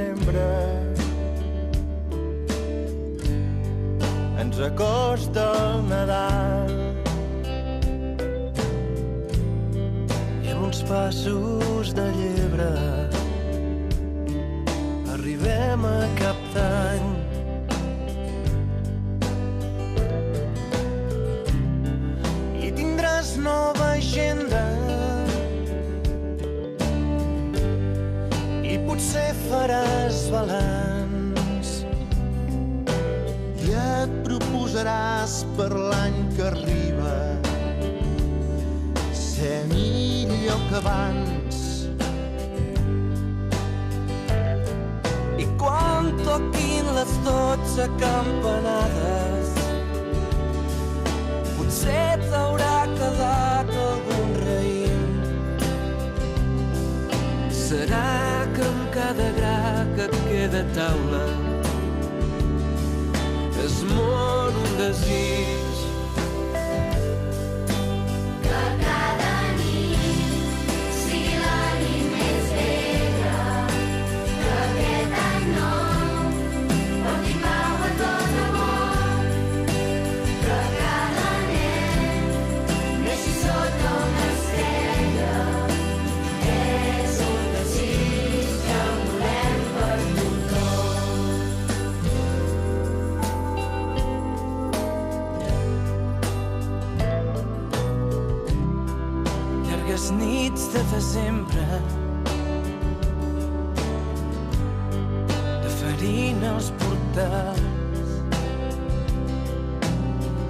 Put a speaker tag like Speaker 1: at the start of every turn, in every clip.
Speaker 1: desembre ens acosta el Nadal i amb uns passos de llebre arribem a cap d'any. I tindràs nova agenda i potser faràs balanç i et proposaràs per l'any que arriba ser millor que abans. I quan toquin les 12 campanades potser t'haurà quedat algun raïm. Serà que amb cada gra que et queda a taula es mor un desig.
Speaker 2: Que cada nit sigui la nit més bella, que aquest any nou porti pau a tot el món, que cada nen neixi sota una estrella. És un desig que volem per tothom.
Speaker 1: Llargues nits de desembre de farina als portals,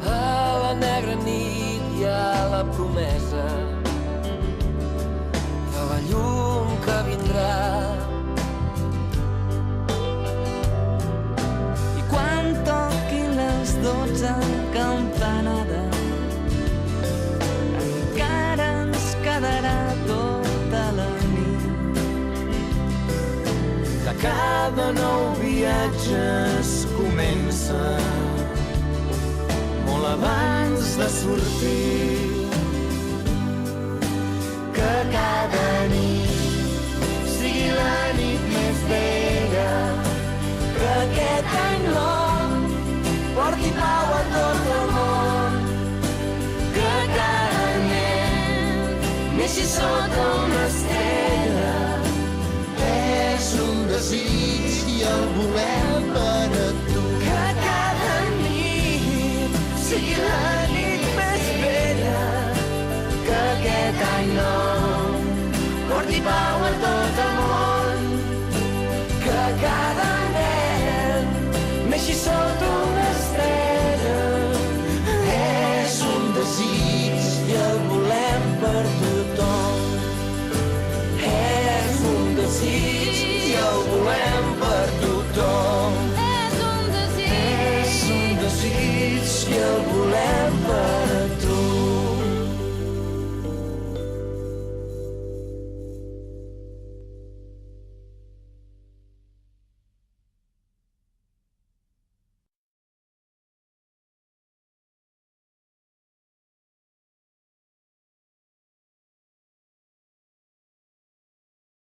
Speaker 1: a la negra nit hi ha la promesa de la llum que vindrà. I quan toquin les 12 campanades encara ens quedarà tota la nit. Que cada nou viatge es comença molt abans de sortir. Que cada nit sigui la nit més bella, que aquest any nou porti pau a tot el món, que cada nen neixi sota una estrella. És un desig i el volem per a tu. Que cada nit sigui la nit més bella, que aquest any nou porti pau